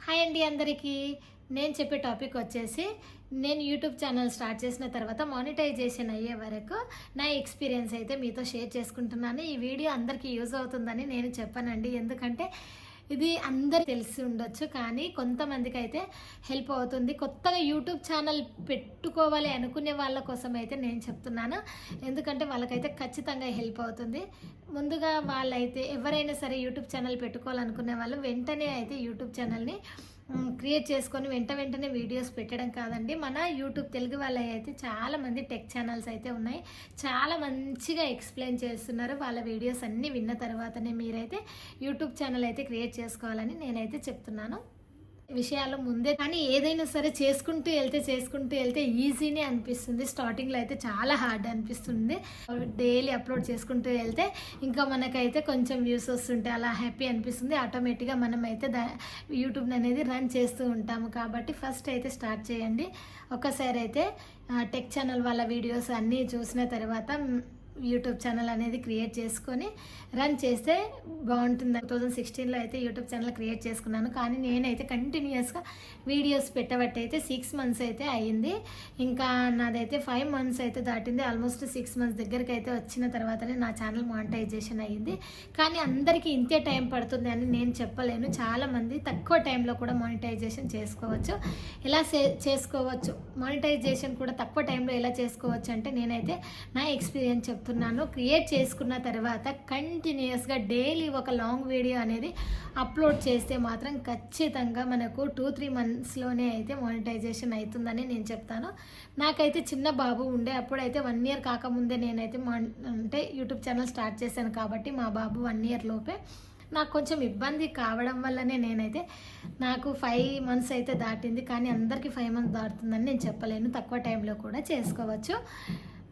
Hi అండి అందరికీ. నేను చెప్పే టాపిక్ వచ్చేసి నేను యూట్యూబ్ ఛానల్ స్టార్ట్ చేసిన తర్వాత మానిటైజేషన్ అయ్యే వరకు నా ఎక్స్పీరియన్స్ అయితే మీతో షేర్ చేసుకుంటున్నాను. ఈ వీడియో అందరికీ యూజ్ అవుతుందని నేను చెప్పానండి. ఎందుకంటే ఇది అందరు తెలిసి ఉండొచ్చు, కానీ కొంతమందికి అయితే హెల్ప్ అవుతుంది. కొత్తగా యూట్యూబ్ ఛానల్ పెట్టుకోవాలి అనుకునే వాళ్ళ కోసం అయితే నేను చెప్తున్నాను. ఎందుకంటే వాళ్ళకైతే ఖచ్చితంగా హెల్ప్ అవుతుంది. ముందుగా వాళ్ళైతే ఎవరైనా సరే యూట్యూబ్ ఛానల్ పెట్టుకోవాలనుకునే వాళ్ళు వెంటనే అయితే యూట్యూబ్ ఛానల్ని క్రియేట్ చేసుకొని వెంటనే వీడియోస్ పెట్టడం కాదండి. మన యూట్యూబ్ తెలుగు వాళ్ళ అయితే చాలామంది టెక్ ఛానల్స్ అయితే ఉన్నాయి. చాలా మంచిగా ఎక్స్ప్లెయిన్ చేస్తున్నారు. వాళ్ళ వీడియోస్ అన్నీ విన్న తర్వాతనే మీరైతే యూట్యూబ్ ఛానల్ అయితే క్రియేట్ చేసుకోవాలని నేనైతే చెప్తున్నాను. విషయాలు ముందే కానీ ఏదైనా సరే చేసుకుంటూ వెళ్తే ఈజీనే అనిపిస్తుంది. స్టార్టింగ్లో అయితే చాలా హార్డ్ అనిపిస్తుంది. డైలీ అప్లోడ్ చేసుకుంటూ వెళ్తే ఇంకా మనకైతే కొంచెం వ్యూస్ వస్తుంటే అలా హ్యాపీ అనిపిస్తుంది. ఆటోమేటిక్గా మనం అయితే యూట్యూబ్ అనేది రన్ చేస్తూ ఉంటాము. కాబట్టి ఫస్ట్ అయితే స్టార్ట్ చేయండి. ఒక్కసారి అయితే టెక్ ఛానల్ వాళ్ళ వీడియోస్ అన్నీ చూసిన తర్వాత యూట్యూబ్ ఛానల్ అనేది క్రియేట్ చేసుకొని రన్ చేస్తే బాగుంటుంది. 2016లో అయితే యూట్యూబ్ ఛానల్ క్రియేట్ చేసుకున్నాను. కానీ నేనైతే కంటిన్యూస్గా వీడియోస్ పెట్టబట్టి అయితే 6 months అయితే అయ్యింది. ఇంకా నాదైతే 5 months అయితే దాటింది. ఆల్మోస్ట్ 6 months దగ్గరికి అయితే వచ్చిన తర్వాతనే నా ఛానల్ మానిటైజేషన్ అయ్యింది. కానీ అందరికీ ఇంతే టైం పడుతుంది అని నేను చెప్పలేను. చాలామంది తక్కువ టైంలో కూడా మానిటైజేషన్ చేసుకోవచ్చు. ఎలా చేసుకోవచ్చు, మానిటైజేషన్ కూడా తక్కువ టైంలో ఎలా చేసుకోవచ్చు అంటే నేనైతే నా ఎక్స్పీరియన్స్ చెప్తున్నాను. క్రియేట్ చేసుకున్న తర్వాత కంటిన్యూస్గా డైలీ ఒక లాంగ్ వీడియో అనేది అప్లోడ్ చేస్తే మాత్రం ఖచ్చితంగా మనకు 2-3 monthsలోనే అయితే మానిటైజేషన్ అవుతుందని నేను చెప్తాను. నాకైతే చిన్న బాబు ఉండే, అప్పుడైతే 1 year కాకముందే నేనైతే అంటే యూట్యూబ్ ఛానల్ స్టార్ట్ చేశాను. కాబట్టి మా బాబు 1 year లోపే నాకు కొంచెం ఇబ్బంది కావడం వల్లనే నేనైతే నాకు 5 months అయితే దాటింది. కానీ అందరికీ 5 months దాటుతుందని నేను చెప్పలేను. తక్కువ టైంలో కూడా చేసుకోవచ్చు.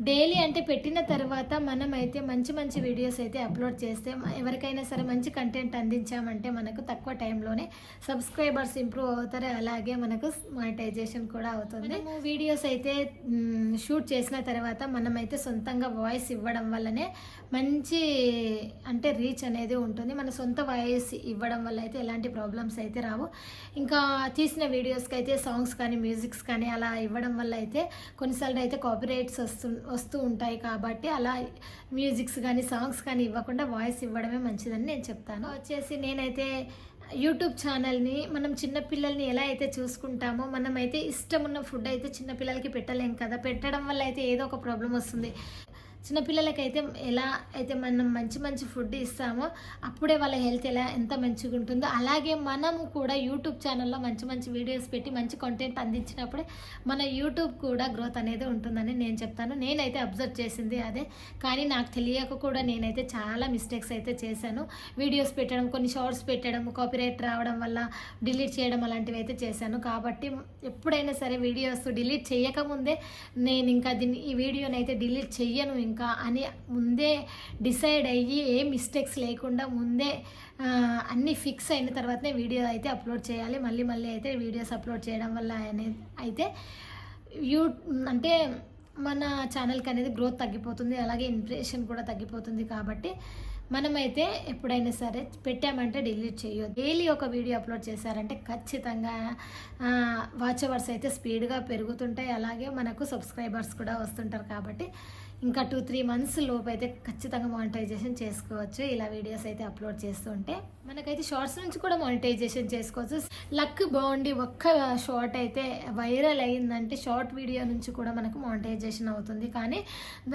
డైలీ అంటే పెట్టిన తర్వాత మనమైతే మంచి వీడియోస్ అయితే అప్లోడ్ చేస్తే ఎవరికైనా సరే మంచి కంటెంట్ అందించామంటే మనకు తక్కువ టైంలోనే సబ్స్క్రైబర్స్ ఇంప్రూవ్ అవుతారు. అలాగే మనకు మానిటైజేషన్ కూడా అవుతుంది. మనము వీడియోస్ అయితే షూట్ చేసిన తర్వాత మనమైతే సొంతంగా వాయిస్ ఇవ్వడం వల్లనే మంచి అంటే రీచ్ అనేది ఉంటుంది. మన సొంత వాయిస్ ఇవ్వడం వల్ల అయితే ఎలాంటి ప్రాబ్లమ్స్ అయితే రావు. ఇంకా తీసిన వీడియోస్కి అయితే సాంగ్స్ కానీ మ్యూజిక్స్ కానీ అలా ఇవ్వడం వల్ల అయితే కొన్నిసార్లు అయితే కాపీరైట్స్ వస్తూ ఉంటాయి. కాబట్టి అలా మ్యూజిక్స్ కానీ సాంగ్స్ కానీ ఇవ్వకుండా వాయిస్ ఇవ్వడమే మంచిదని నేను చెప్తాను. వచ్చేసి నేనైతే యూట్యూబ్ ఛానల్ని మనం చిన్నపిల్లల్ని ఎలా అయితే చూసుకుంటామో మనమైతే ఇష్టం ఉన్న ఫుడ్ అయితే చిన్నపిల్లలకి పెట్టలేం కదా. పెట్టడం వల్ల అయితే ఏదో ఒక ప్రాబ్లం వస్తుంది. చిన్నపిల్లలకైతే ఎలా అయితే మనం మంచి ఫుడ్ ఇస్తామో అప్పుడే వాళ్ళ హెల్త్ ఎంత మంచిగా ఉంటుందో అలాగే మనము కూడా యూట్యూబ్ ఛానల్లో మంచి వీడియోస్ పెట్టి మంచి కంటెంట్ అందించినప్పుడే మన యూట్యూబ్ కూడా గ్రోత్ అనేది ఉంటుందని నేను చెప్తాను. నేనైతే అబ్జర్వ్ చేసింది అదే. కానీ నాకు తెలియక కూడా నేనైతే చాలా మిస్టేక్స్ అయితే చేశాను. వీడియోస్ పెట్టడం, కొన్ని షార్ట్స్ పెట్టడం, కాపీరైట్ రావడం వల్ల డిలీట్ చేయడం అలాంటివి అయితే చేశాను. కాబట్టి ఎప్పుడైనా సరే వీడియోస్ డిలీట్ చేయకముందే నేను ఇంకా ఈ వీడియోని అయితే డిలీట్ చెయ్యను ఇంకా అని ముందే డిసైడ్ అయ్యి ఏ మిస్టేక్స్ లేకుండా ముందే అన్నీ ఫిక్స్ అయిన తర్వాతనే వీడియో అయితే అప్లోడ్ చేయాలి. మళ్ళీ అయితే వీడియోస్ అప్లోడ్ చేయడం వల్ల అయితే అంటే మన ఛానల్కి అనేది గ్రోత్ తగ్గిపోతుంది. అలాగే ఇంప్రెషన్ కూడా తగ్గిపోతుంది. కాబట్టి మనమైతే ఎప్పుడైనా సరే పెట్టామంటే డిలీట్ చేయొద్దు. డైలీ ఒక వీడియో అప్లోడ్ చేశారంటే ఖచ్చితంగా వాచ్ అవర్స్ అయితే స్పీడ్గా పెరుగుతుంటాయి. అలాగే మనకు సబ్స్క్రైబర్స్ కూడా వస్తుంటారు. కాబట్టి ఇంకా 2-3 months లోపు అయితే ఖచ్చితంగా మానిటైజేషన్ చేసుకోవచ్చు. ఇలా వీడియోస్ అయితే అప్లోడ్ చేస్తుంటే మనకైతే షార్ట్స్ నుంచి కూడా మానిటైజేషన్ చేసుకోవచ్చు. లక్ బాగుండి ఒక్క షార్ట్ అయితే వైరల్ అయ్యిందంటే షార్ట్ వీడియో నుంచి కూడా మనకు మానిటైజేషన్ అవుతుంది. కానీ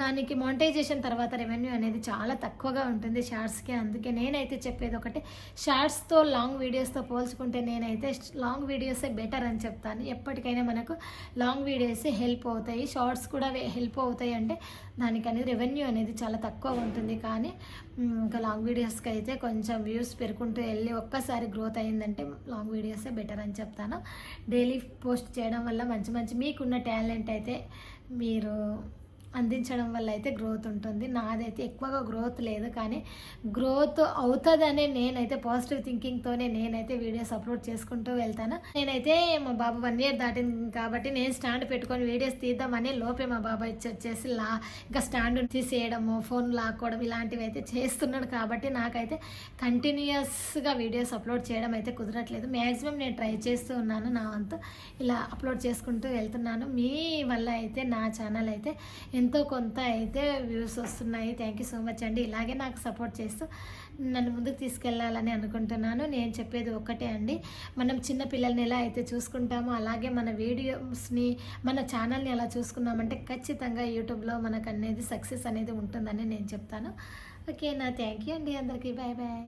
దానికి మానిటైజేషన్ తర్వాత రెవెన్యూ అనేది చాలా తక్కువగా ఉంటుంది షార్ట్స్కి. అందుకే నేనైతే చెప్పేది ఒకటి, షార్ట్స్తో లాంగ్ వీడియోస్తో పోల్చుకుంటే నేనైతే లాంగ్ వీడియోసే బెటర్ అని చెప్తాను. ఎప్పటికైనా మనకు లాంగ్ వీడియోసే హెల్ప్ అవుతాయి. షార్ట్స్ కూడా హెల్ప్ అవుతాయి అంటే దానికి అనేది రెవెన్యూ అనేది చాలా తక్కువ ఉంటుంది. కానీ ఇంకా లాంగ్ వీడియోస్కి అయితే కొంచెం వ్యూస్ పెరుగుకుంటూ వెళ్ళి ఒక్కసారి గ్రోత్ అయ్యిందంటే లాంగ్ వీడియోసే బెటర్ అని చెప్తాను. డైలీ పోస్ట్ చేయడం వల్ల మంచి మీకున్న టాలెంట్ అయితే మీరు అందించడం వల్ల అయితే గ్రోత్ ఉంటుంది. నాదైతే ఎక్కువగా గ్రోత్ లేదు, కానీ గ్రోత్ అవుతుందనే నేనైతే పాజిటివ్ థింకింగ్తోనే నేనైతే వీడియోస్ అప్లోడ్ చేసుకుంటూ వెళ్తాను. నేనైతే మా బాబు 1 ఇయర్ దాటింది కాబట్టి నేను స్టాండ్ పెట్టుకొని వీడియోస్ తీద్దామని లోపే మా బాబు వచ్చేసి ఇంకా స్టాండ్ తీసేయడము, ఫోన్ లాక్కోవడం ఇలాంటివి అయితే చేస్తున్నాడు. కాబట్టి నాకైతే కంటిన్యూస్గా వీడియోస్ అప్లోడ్ చేయడం అయితే కుదరట్లేదు. మ్యాక్సిమం నేను ట్రై చేస్తూ ఉన్నాను, నా వంతు ఇలా అప్లోడ్ చేసుకుంటూ వెళ్తున్నాను. మీ వల్ల అయితే నా ఛానల్ అయితే ఎంతో కొంత అయితే వ్యూస్ వస్తున్నాయి. థ్యాంక్ యూ సో మచ్ అండి. ఇలాగే నాకు సపోర్ట్ చేస్తూ నన్ను ముందుకు తీసుకెళ్ళాలని అనుకుంటున్నాను. నేను చెప్పేది ఒక్కటే అండి, మనం చిన్న పిల్లల్ని ఎలా అయితే చూసుకుంటామో అలాగే మన వీడియోస్ని, మన ఛానల్ని ఎలా చూసుకున్నామంటే ఖచ్చితంగా యూట్యూబ్లో మనకు అనేది సక్సెస్ అనేది ఉంటుందని నేను చెప్తాను. ఓకేనా? థ్యాంక్ యూ అండి అందరికీ. Bye bye.